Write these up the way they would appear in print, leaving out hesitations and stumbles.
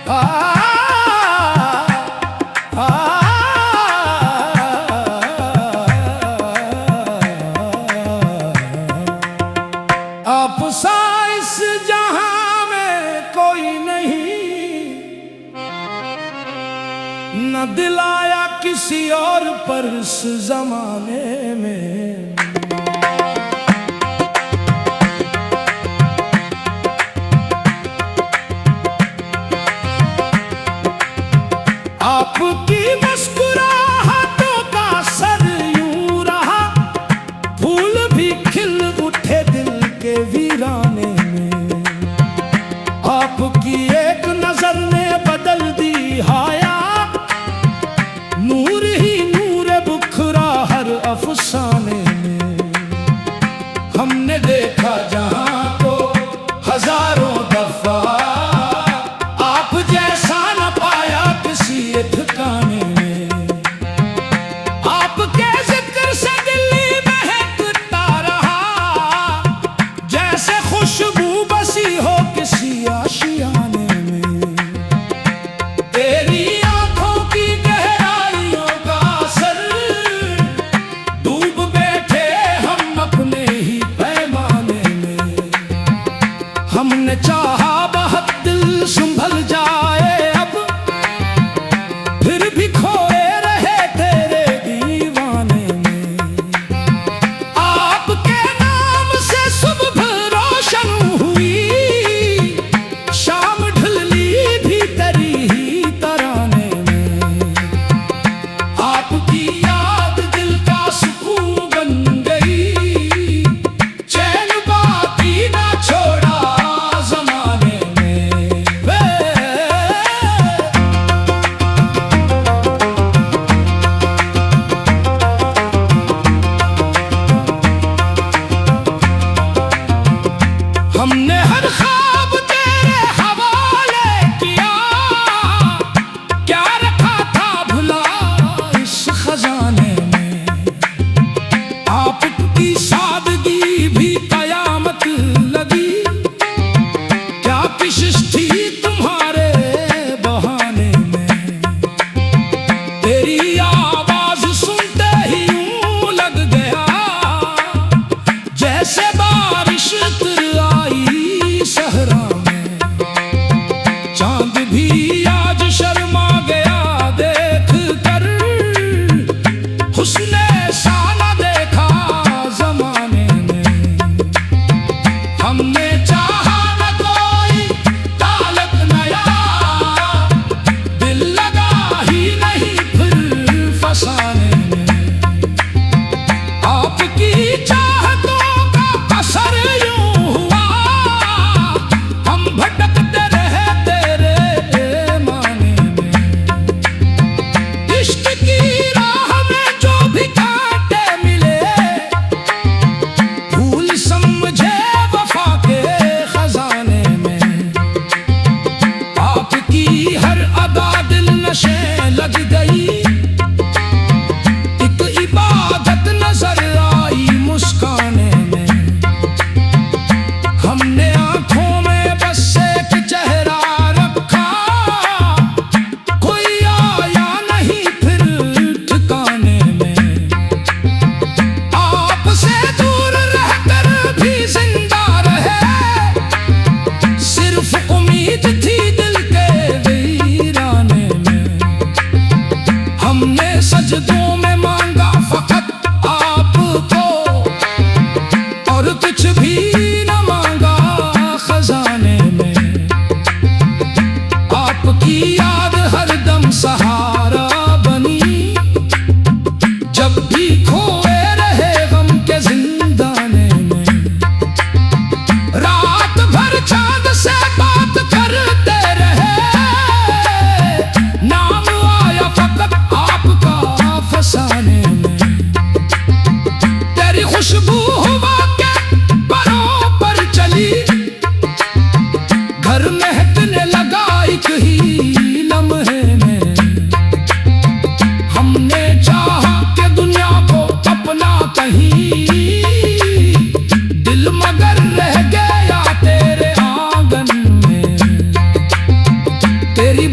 आ, आ, आप सा इस जहां में कोई नहीं, न दिलाया किसी और पर इस जमाने में। आपकी मुस्कुराहटों का असर यूं रहा, फूल भी खिल उठे दिल के वीराने में। आपकी एक नजर ने बदल दी हाया, नूर ही नूर बुखरा हर अफसाने में। हमने देखा जहां को हजारों दफा, आप जैसा न पाया किसी ठिकाने में। आपके जिक्र से दिल्ली महकता रहा, जैसे खुशबू बसी हो किसी आशियाने में। तेरी आंखों की गहराइयों का असर, डूब बैठे हम अपने ही पैमाने में। हमने चाहा बहुत दिल संभल जाए अब, फिर भी खोए रहे तेरे दीवाने में। आपके नाम से सुबह रोशन हुई, शाम ढलली भी तेरी ही तराने में। आपकी याद दिल का सुकून बन गई, चैन बाकी ना छोड़ा जमाने में। हमने हर ख्वाब तेरे हवाले किया, क्या रखा था भुला इस खजाने में। आपकी सादगी भी कयामत लगी, क्या कोशिश थी तुम्हारे बहाने में। तेरी आवाज सुनते ही यूं लग गया, जैसे बारिश आई सहरा में। चांद भी आज शर्मा गया देख कर, हुस्ने सा न देखा जमाने में। हमने चाहा न कोई तालक नया, दिल लगा ही नहीं फिर फसाने में। आपकी चाहतों का असर यूं हुआ, हम भटकते रहे तेरे माने में। इश्क की राह में जो भी कांटे मिले, भूल समझे वफा के खजाने में। आपकी हर अदा दिल नशे लग गई, एक इबादत नजर आई मुस्काने में। हमने आंखों में बस एक चेहरा रखा, कोई आया नहीं फिर ठिकाने में। आपसे दूर रहकर भी जिंदा रहे, सिर्फ उम्मीद थी दिल के वीराने में। हमने सजदों में मांगा फकत आपको, और कुछ भी न मांगा खजाने में। आपकी याद हरदम सहारा बनी, जब भी खोए रहे गम के जिंदाने में। रात भर चांद से बात करते रहे, नाम आया फकत आपका फसाने में। तेरी खुशबू हुआ के परों पर चली, घर महकने लगा एक ही लम्हे में। हमने चाहा कि दुनिया को अपना कहीं, दिल मगर रह गया तेरे आंगन में। तेरी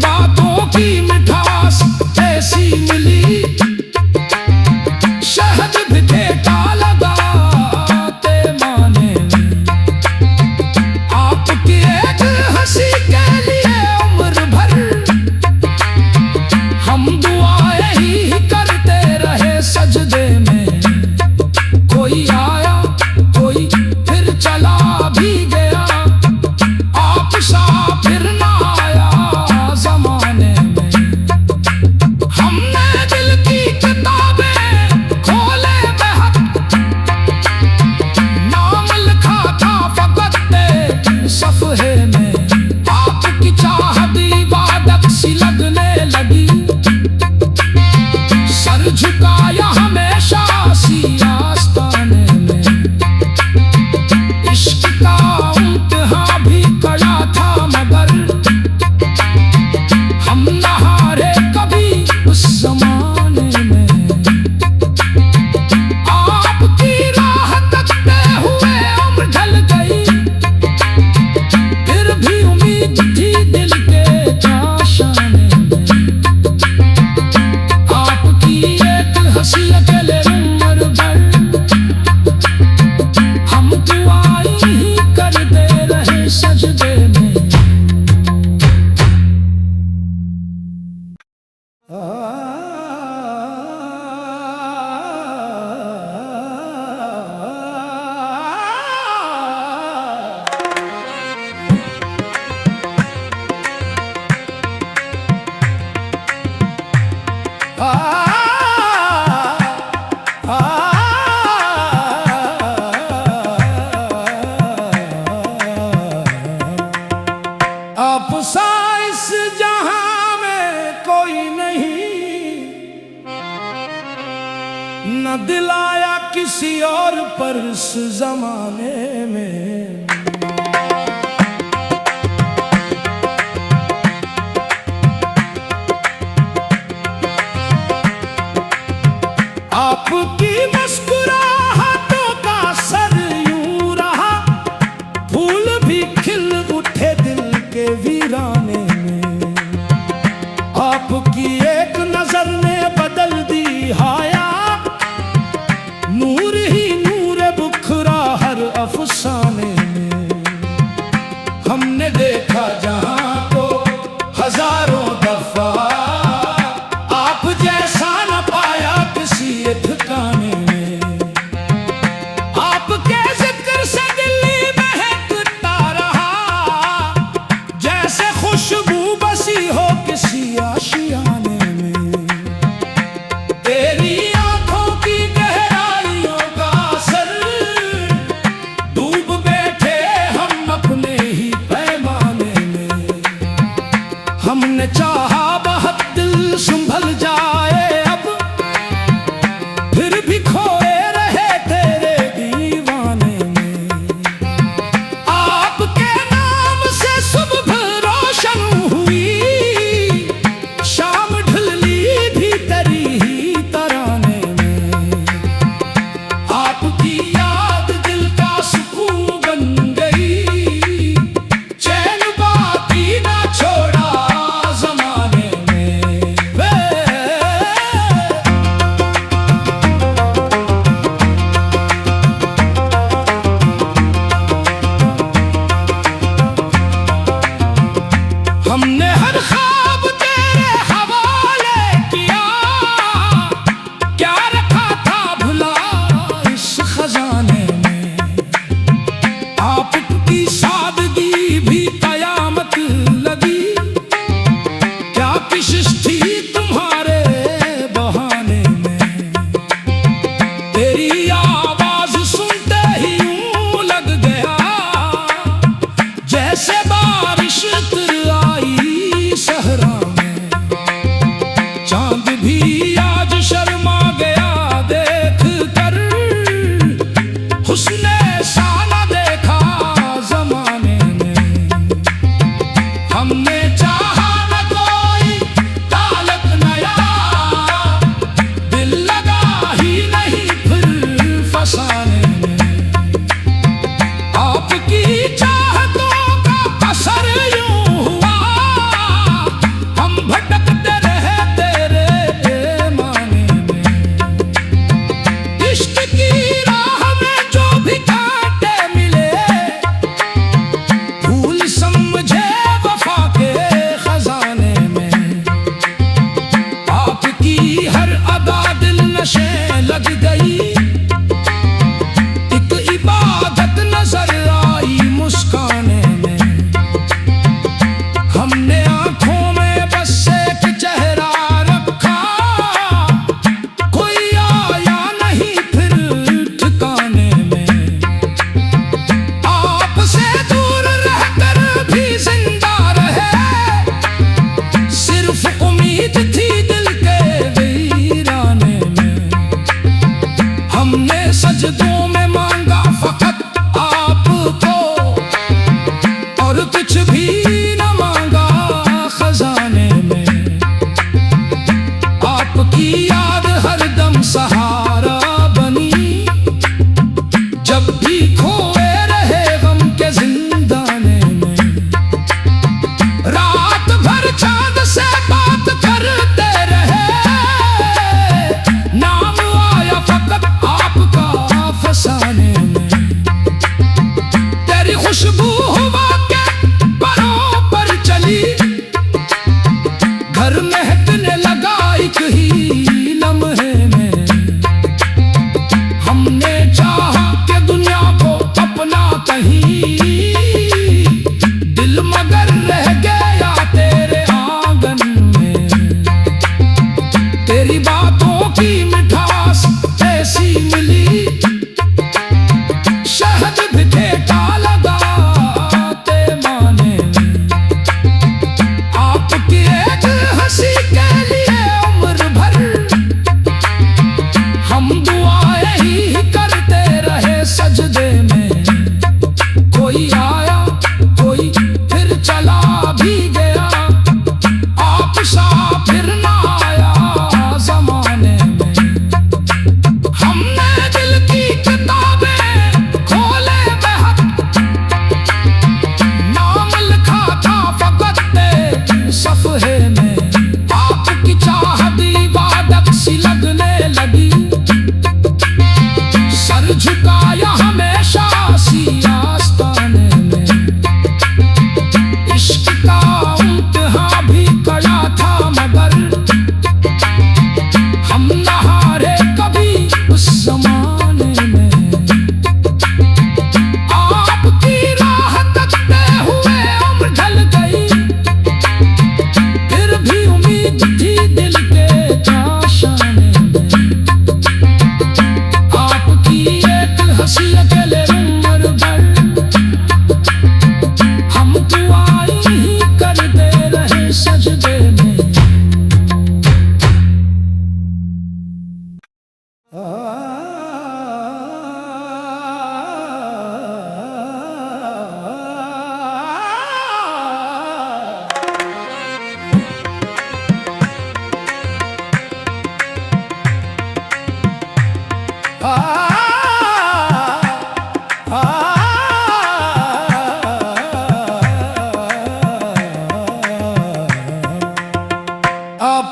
आप सा इस जहां में कोई नहीं, न दिलाया किसी और पर इस जमाने में। आपकी मुस्कुराहटों का असर यूं रहा, फूल भी खिल उठे दिल के वीराने में। आपकी एक नजर ने बदल दी हाया, नूर ही नूर बुखरा हर अफसाने में। हमने देखा जहां को हजारों दफा, आप जैसा न पाया किसी ठिकाने में। आपके जिक्र से दिल्ली महकता रहा, जैसे खुशबू बसी हो किसी आशियाने में। तेरी आंखों की गहराइयों का असर, डूब बैठे हम अपने ही पैमाने में। हमने चाहा बहुत दिल संभल जाए अब, फिर भी खोए रहे तेरे दीवाने में। आपके नाम से सुबह रोशन हुई, शाम ढलली भी तेरी ही तराने में। आपकी याद दिल का सुकून बन गई, चैन बाकी ना छोड़ा जमाने में। हमने हर ख्वाब तेरे हवाले किया, क्या रखा था भुला इस खजाने में। आपकी सादगी भी कयामत लगी, क्या किशिश थी तुम्हारे बहाने में। तेरी आवाज सुनते ही यूं लग गया, जैसे बारिश आई सहरा में। चांद भी आज शर्मा गया देख कर, हुस्ने सा न देखा जमाने में। हमने चाहा न कोई ताल्लुक नया, दिल लगा ही नहीं फिर फसाने में। आपकी चाहतों का असर यूं हुआ, हम भटकते रहे तेरे माने में। इश्क की राह में जो भी कांटे मिले, भूल समझे वफा के खजाने में। आपकी हर अदा दिल नशे लग गई, एक इबादत नजर आई मुस्काने में। हमने आंखों में बस एक चेहरा रखा, कोई आया नहीं फिर ठिकाने में। आपसे दूर रहकर भी जिंदा रहे, सिर्फ उम्मीद थी दिल के वीराने में। हमने सजदों में मांगा फकत आपको, और कुछ भी न मांगा खजाने में। आपकी याद हरदम सहारा बनी, जब भी खोए रहे गम के जिंदाने में। रात भर चांद से बात करते रहे, नाम आया फकत आपका फसाने में। तेरी खुशबू हवा के परों पर चली, घर महकने लगा एक ही लम्हे में। हमने चाहा कि दुनिया को अपना कहीं, दिल मगर रह गया तेरे आंगन में। तेरी बातों की मिठास ऐसी मिली, शहद भी ठेका लगाते माने में।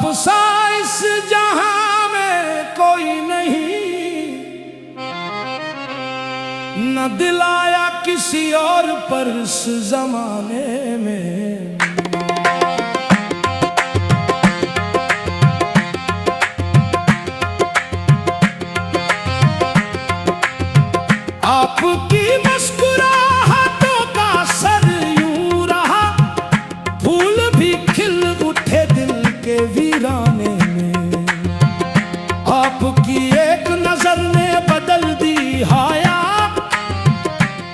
सा इस जहां में कोई नहीं, न दिलाया किसी और पर इस जमाने में। आपकी मुस्कुराहटों का असर यूं रहा, फूल भी खिल उठे दिल के वीराने में। आपकी एक नजर ने बदल दी हाया,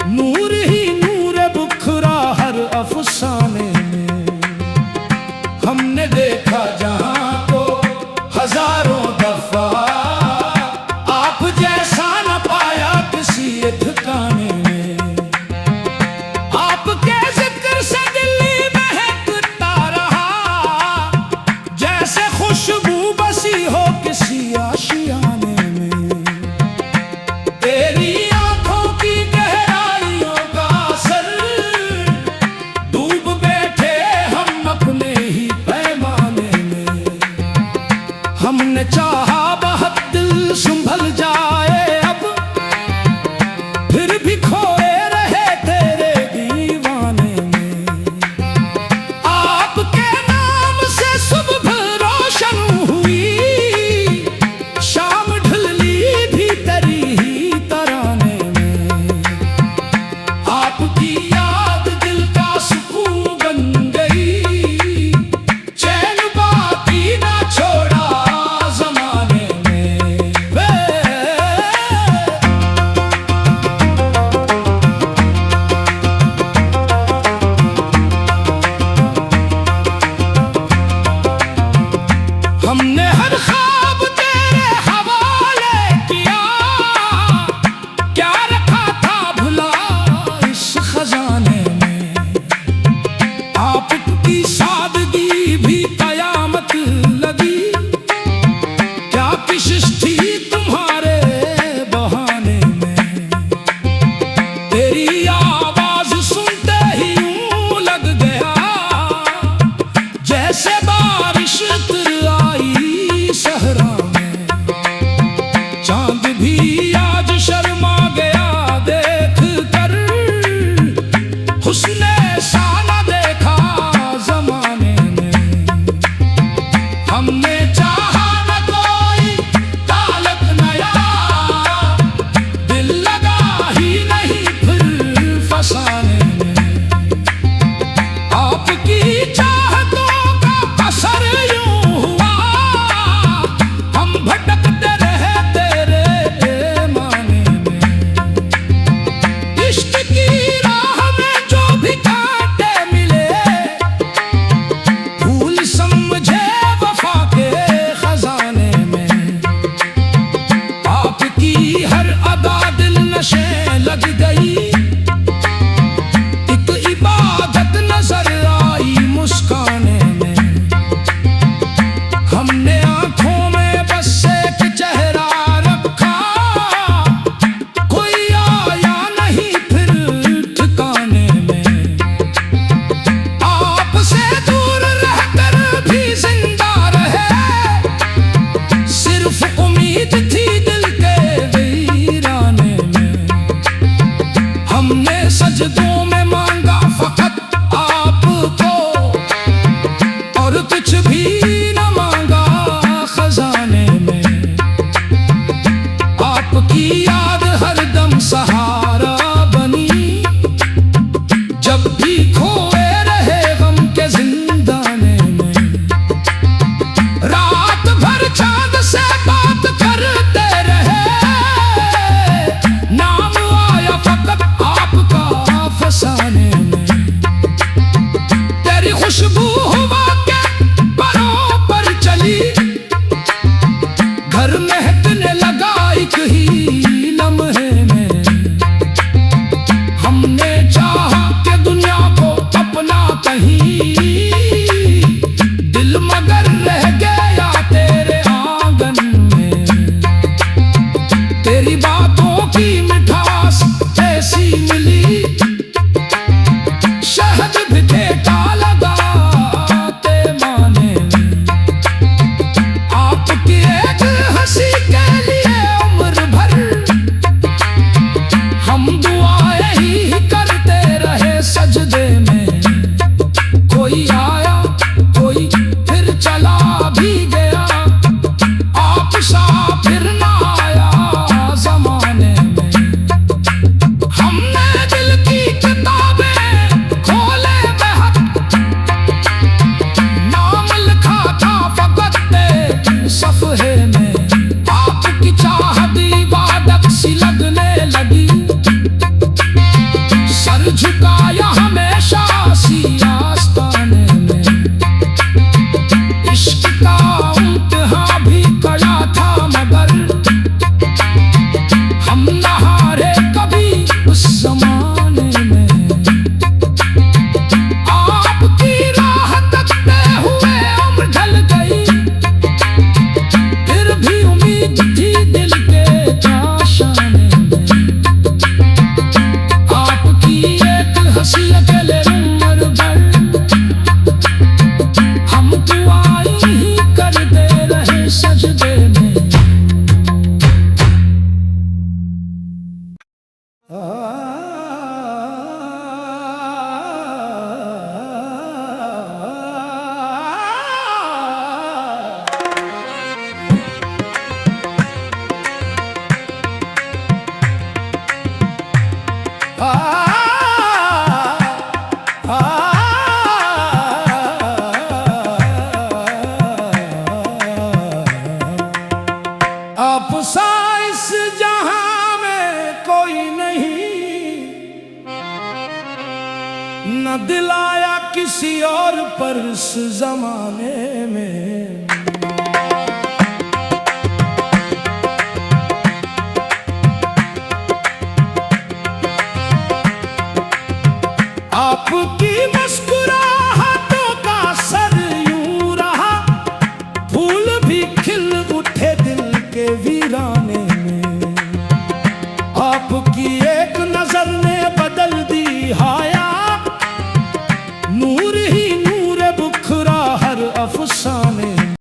नूर ही नूर बुखरा हर अफसाने में। हमने देखा जहां को हजारों दफा, आप जैसा न पाया किसी ठिकाने में। आपके जिक्र से दिल्ली महकता रहा, जैसे खुशबू बसी हो किसी आशियाने में। तेरी आंखों की गहराइयों का असर, डूब बैठे हम अपने ही पैमाने में। हमने चाहा बहुत दिल संभल जाए अब, फिर भी खोए रहे तेरे दीवाने में। आपके नाम से सुबह रोशन हुई, शाम ढलली भी तेरी ही तराने में। आपकी याद दिल का सुकून बन गई, चैन बाकी ना छोड़ा जमाने में। हमने हर ख्वाब तेरे हवाले किया, क्या रखा था भुला इस खजाने में। आपकी सादगी भी कयामत लगी, क्या किशिश थी तुम्हारे बहाने में। तेरी आवाज सुनते ही यूं लग गया, जैसे बारिश आई सहरा में। चांद भी आज शर्मा गया देख कर, हुस्ने सा न देखा जमाने में। हमने चाहा न कोई तालक नया, दिल लगा ही नहीं फिर फसाने में। आपकी चाहतों का असर यूं हुआ, हम भटकते रहे तेरे माने में। इश्क की राह में जो भी कांटे मिले, भूल समझे वफा के खजाने में। आपकी हर अदा दिल नशे लग गई, एक इबादत नजर आई मुस्काने में। हमने आंखों में बस एक चेहरा रखा, कोई आया नहीं फिर ठिकाने में। आपसे दूर रहकर भी जिंदा रहे, सिर्फ उम्मीद थी दिल के वीराने में। हमने सजदों में मांगा फकत आपको, और कुछ भी न मांगा खजाने में। आपकी याद हरदम सहारा बनी, जब भी खोए रहे गम के जिंदाने में। रात भर चांद से बात करते रहे, नाम आया फकत आपका फसाने में। तेरी खुशबू हवा के परों पर चली, घर महकने लगा एक ही लम्हे में। हमने चाहा कि दुनिया को अपना कहीं, दिल मगर रह गया तेरे आंगन में। तेरी बातों की मिठास ऐसी मिली, शहद भी ठेका लगा कोई आया कोई फिर चला भी गया, आप सा फिर ना आया जमाने में। हमने दिल की किताबें खोले बेहद, नाम लिखा था फकत सफ़हे में। आपकी चाहत इबादत सी लगने लगी, सर झुकाया हमेशा सी आस्ताने में। इश्क का इम्तिहान भी कड़ा था मगर हम न हारे कभी उस जमाने में। आपकी राह तकते हुए उम्र ढल गई, फिर भी उम्मीद थी दिल के आशाने में। आपकी एक हंसी अकेले उम्र भर हम दुआएं ही करते रहे सजदे में। आप सा इस जहां में कोई नहीं, न दिलाया किसी और पर इस जमाने में।